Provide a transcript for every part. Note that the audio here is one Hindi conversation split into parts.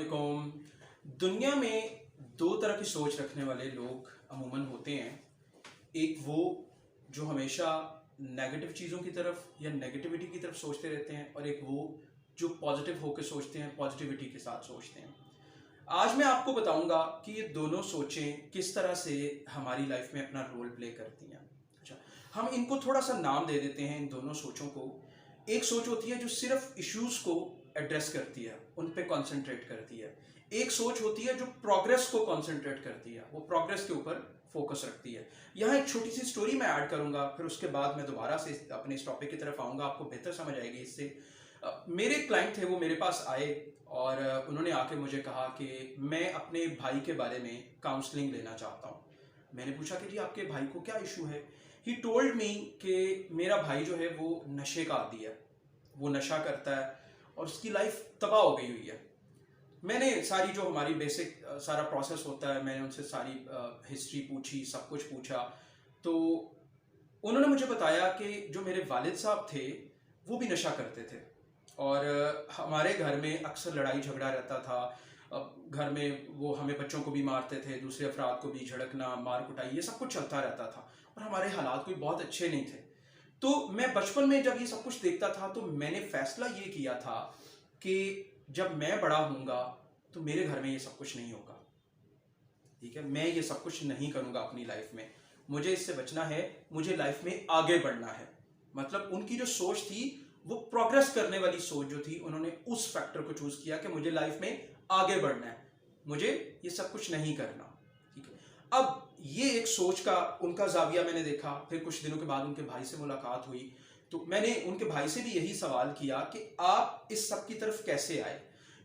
देखो, दुनिया में दो तरह की सोच रखने वाले लोग अमूमन होते हैं। एक वो जो हमेशा नेगेटिव चीज़ों की तरफ या नेगेटिविटी की तरफ सोचते रहते हैं, और एक वो जो पॉजिटिव होकर सोचते हैं, पॉजिटिविटी के साथ सोचते हैं। आज मैं आपको बताऊंगा कि ये दोनों सोचें किस तरह से हमारी लाइफ में अपना रोल प्ले करती हैं। अच्छा, हम इनको थोड़ा सा नाम दे देते हैं इन दोनों सोचों को। एक सोच होती है जो सिर्फ इश्यूज को एड्रेस करती है, उन पे कंसंट्रेट करती है। एक सोच होती है जो प्रोग्रेस को कंसंट्रेट करती है, वो प्रोग्रेस के ऊपर फोकस रखती है। यहाँ एक छोटी सी स्टोरी मैं ऐड करूंगा, फिर उसके बाद मैं दोबारा से अपने इस टॉपिक की तरफ आऊंगा, आपको बेहतर समझ आएगी इससे। मेरे क्लाइंट थे, वो मेरे पास आए और उन्होंने आके मुझे कहा कि मैं अपने भाई के बारे में काउंसलिंग लेना चाहता हूँ। मैंने पूछा कि जी आपके भाई को क्या इशू है। ही टोल्ड मी कि मेरा भाई जो है वो नशे का आदी है, वो नशा करता है और उसकी लाइफ तबाह हो गई हुई है। मैंने सारी जो हमारी बेसिक सारा प्रोसेस होता है, मैंने उनसे सारी हिस्ट्री पूछी, सब कुछ पूछा। तो उन्होंने मुझे बताया कि जो मेरे वालिद साहब थे वो भी नशा करते थे और हमारे घर में अक्सर लड़ाई झगड़ा रहता था। घर में वो हमें बच्चों को भी मारते थे, दूसरे अफराद को भी झड़कना, मार कुटाई, ये सब कुछ चलता रहता था और हमारे हालात कोई बहुत अच्छे नहीं थे। तो मैं बचपन में जब ये सब कुछ देखता था तो मैंने फैसला ये किया था कि जब मैं बड़ा होऊंगा तो मेरे घर में ये सब कुछ नहीं होगा। ठीक है, मैं ये सब कुछ नहीं करूंगा अपनी लाइफ में, मुझे इससे बचना है, मुझे लाइफ में आगे बढ़ना है। मतलब उनकी जो सोच थी वो प्रोग्रेस करने वाली सोच जो थी, उन्होंने उस फैक्टर को चूज किया कि मुझे लाइफ में आगे बढ़ना है, मुझे ये सब कुछ नहीं करना। ठीक है, अब ये एक सोच का उनका जाविया मैंने देखा। फिर कुछ दिनों के बाद उनके भाई से मुलाकात हुई तो मैंने उनके भाई से भी यही सवाल किया कि आप इस सब की तरफ कैसे आए।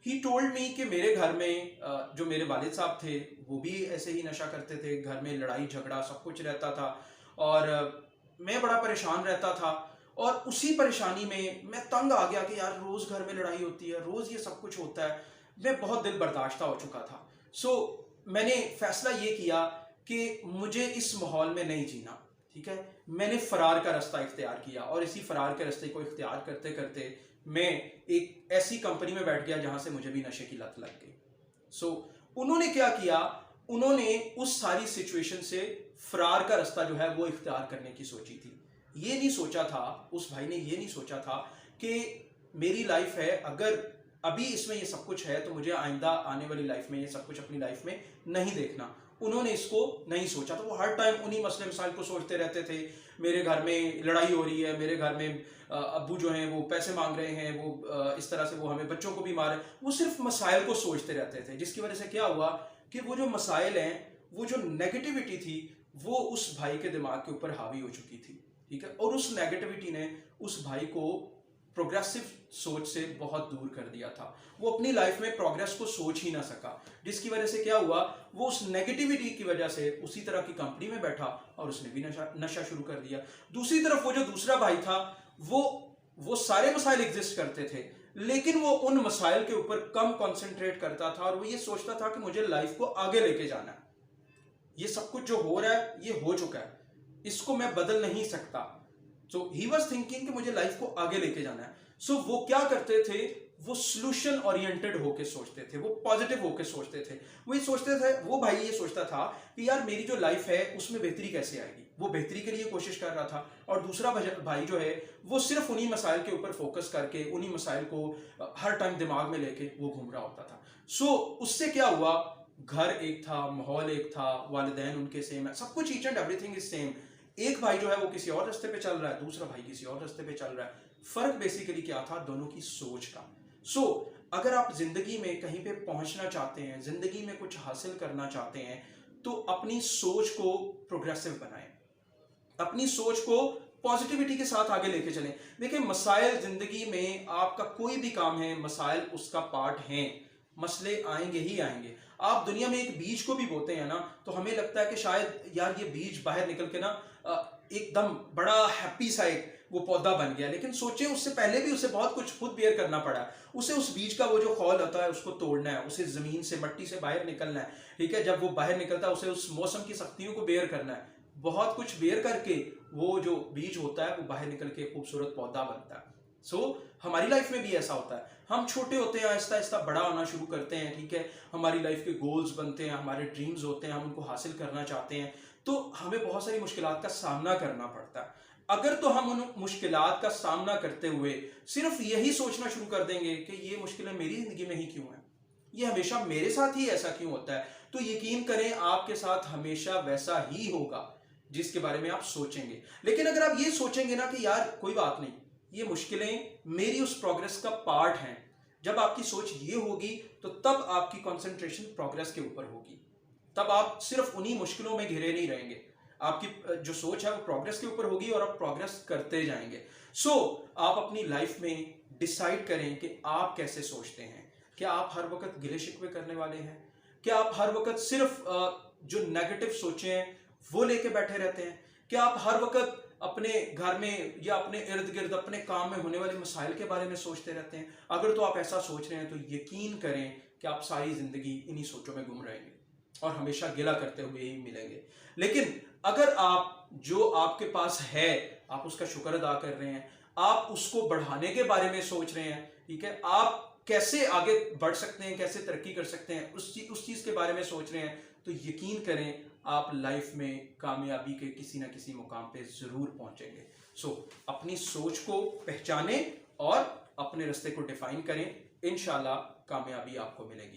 ही टोल्ड मी कि मेरे घर में जो मेरे वालिद साहब थे वो भी ऐसे ही नशा करते थे, घर में लड़ाई झगड़ा सब कुछ रहता था और मैं बड़ा परेशान रहता था। और उसी परेशानी में मैं तंग आ गया कि यार रोज घर में लड़ाई होती है, रोज ये सब कुछ होता है। मैं बहुत दिल बर्दाश्ता हो चुका था। सो मैंने फैसला ये किया कि मुझे इस माहौल में नहीं जीना। ठीक है, मैंने फरार का रास्ता इख्तियार किया और इसी फरार के रास्ते को इख्तियार करते करते मैं एक ऐसी कंपनी में बैठ गया जहां से मुझे भी नशे की लत लग गई। सो उन्होंने क्या किया, उन्होंने उस सारी सिचुएशन से फरार का रास्ता जो है वो इख्तियार करने की सोची थी। ये नहीं सोचा था, उस भाई ने ये नहीं सोचा था कि मेरी लाइफ है, अगर अभी इसमें ये सब कुछ है तो मुझे आइंदा आने वाली लाइफ में ये सब कुछ अपनी लाइफ में नहीं देखना। उन्होंने इसको नहीं सोचा। तो वो हर टाइम उन्हीं मसले मसाइल को सोचते रहते थे। मेरे घर में लड़ाई हो रही है, मेरे घर में अब्बू जो हैं वो पैसे मांग रहे हैं, वो इस तरह से वो हमें बच्चों को भी मारे। वो सिर्फ मसाइल को सोचते रहते थे, जिसकी वजह से क्या हुआ कि वो जो मसाइल हैं, वो जो नेगेटिविटी थी वो उस भाई के दिमाग के ऊपर हावी हो चुकी थी। ठीक है, और उस नेगेटिविटी ने उस भाई को प्रोग्रेसिव सोच से बहुत दूर कर दिया था। वो अपनी लाइफ में प्रोग्रेस को सोच ही ना सका, जिसकी वजह से क्या हुआ, वो उस नेगेटिविटी की वजह से उसी तरह की कंपनी में बैठा और उसने भी नशा शुरू कर दिया। दूसरी तरफ वो जो दूसरा भाई था वो सारे मसाइल एग्जिस्ट करते थे, लेकिन वो उन मसाइल के ऊपर कम कंसंट्रेट करता था और वो ये सोचता था कि मुझे लाइफ को आगे लेके जाना है। ये सब कुछ जो हो रहा है ये हो चुका है, इसको मैं बदल नहीं सकता। सो ही वॉज थिंकिंग कि मुझे लाइफ को आगे लेके जाना है। सो वो क्या करते थे, वो सोल्यूशन ओरिएंटेड होके सोचते थे, वो पॉजिटिव होके सोचते थे। वो ये सोचते थे, वो भाई ये सोचता था कि यार मेरी जो लाइफ है उसमें बेहतरी कैसे आएगी, वो बेहतरी के लिए कोशिश कर रहा था। और दूसरा भाई जो है वो सिर्फ उन्हीं मसाइल के ऊपर फोकस करके उन्हीं मसाइल को हर टाइम दिमाग में लेके वो घूम रहा होता था। सो उससे क्या हुआ, घर एक था, माहौल एक था, वालिदैन उनके सेम है, सब कुछ each and everything is same. एक भाई जो है वो किसी और रास्ते पे चल रहा है, दूसरा भाई किसी और रास्ते पे चल रहा है। फर्क बेसिकली क्या था, दोनों की सोच का। सो अगर आप जिंदगी में कहीं पे पहुंचना चाहते हैं, जिंदगी में कुछ हासिल करना चाहते हैं, तो अपनी सोच को प्रोग्रेसिव बनाएं, अपनी सोच को पॉजिटिविटी के साथ आगे लेके चलें। देखिए, मसाइल जिंदगी में आपका कोई भी काम है, मसाइल उसका पार्ट हैं, मसले आएंगे ही आएंगे। आप दुनिया में एक बीज को भी बोते हैं ना, तो हमें लगता है कि शायद यार ये बीज बाहर निकल के ना एकदम बड़ा हैप्पी सा एक वो पौधा बन गया, लेकिन सोचें उससे पहले भी उसे बहुत कुछ खुद बेयर करना पड़ा। उसे उस बीज का वो जो खौल होता है उसको तोड़ना है, उसे जमीन से मट्टी से बाहर निकलना है। ठीक है, जब वो बाहर निकलता है उसे उस मौसम की सख्तियों को बेयर करना है, बहुत कुछ बेयर करके वो जो बीज होता है वो बाहर निकल के खूबसूरत पौधा बनता है। हमारी लाइफ में भी ऐसा होता है, हम छोटे होते हैं, आहिस्ता आहिस्ता बड़ा होना शुरू करते हैं, ठीक है, हमारी लाइफ के गोल्स बनते हैं, हमारे ड्रीम्स होते हैं, हम उनको हासिल करना चाहते हैं, तो हमें बहुत सारी मुश्किलात का सामना करना पड़ता है। अगर तो हम उन मुश्किलात का सामना करते हुए सिर्फ यही सोचना शुरू कर देंगे कि ये मुश्किलें मेरी जिंदगी में ही क्यों हैं, ये हमेशा मेरे साथ ही ऐसा क्यों होता है, तो यकीन करें आपके साथ हमेशा वैसा ही होगा जिसके बारे में आप सोचेंगे। लेकिन अगर आप ये सोचेंगे ना कि यार कोई बात नहीं, ये मुश्किलें मेरी उस प्रोग्रेस का पार्ट हैं, जब आपकी सोच ये होगी तो तब आपकी कंसंट्रेशन प्रोग्रेस के ऊपर होगी, तब आप सिर्फ उन्हीं मुश्किलों में घिरे नहीं रहेंगे, आपकी जो सोच है वो प्रोग्रेस के ऊपर होगी और आप प्रोग्रेस करते जाएंगे। आप अपनी लाइफ में डिसाइड करें कि आप कैसे सोचते हैं। क्या आप हर वक्त गिले शिकवे करने वाले हैं? क्या आप हर वक्त सिर्फ जो नेगेटिव सोचें हैं वो लेके बैठे रहते हैं? क्या आप हर वक्त अपने घर में या अपने इर्द गिर्द अपने काम में होने वाले मसाइल के बारे में सोचते रहते हैं? अगर तो आप ऐसा सोच रहे हैं तो यकीन करें कि आप सारी जिंदगी इन्हीं सोचों में गुम रहेंगे और हमेशा गिला करते हुए ही मिलेंगे। लेकिन अगर आप जो आपके पास है आप उसका शुक्र अदा कर रहे हैं, आप उसको बढ़ाने के बारे में सोच रहे हैं, ठीक है, आप कैसे आगे बढ़ सकते हैं, कैसे तरक्की कर सकते हैं, उस चीज के बारे में सोच रहे हैं, तो यकीन करें आप लाइफ में कामयाबी के किसी ना किसी मुकाम पे जरूर पहुंचेंगे। अपनी सोच को पहचानें और अपने रास्ते को डिफाइन करें, इंशाल्लाह कामयाबी आपको मिलेगी।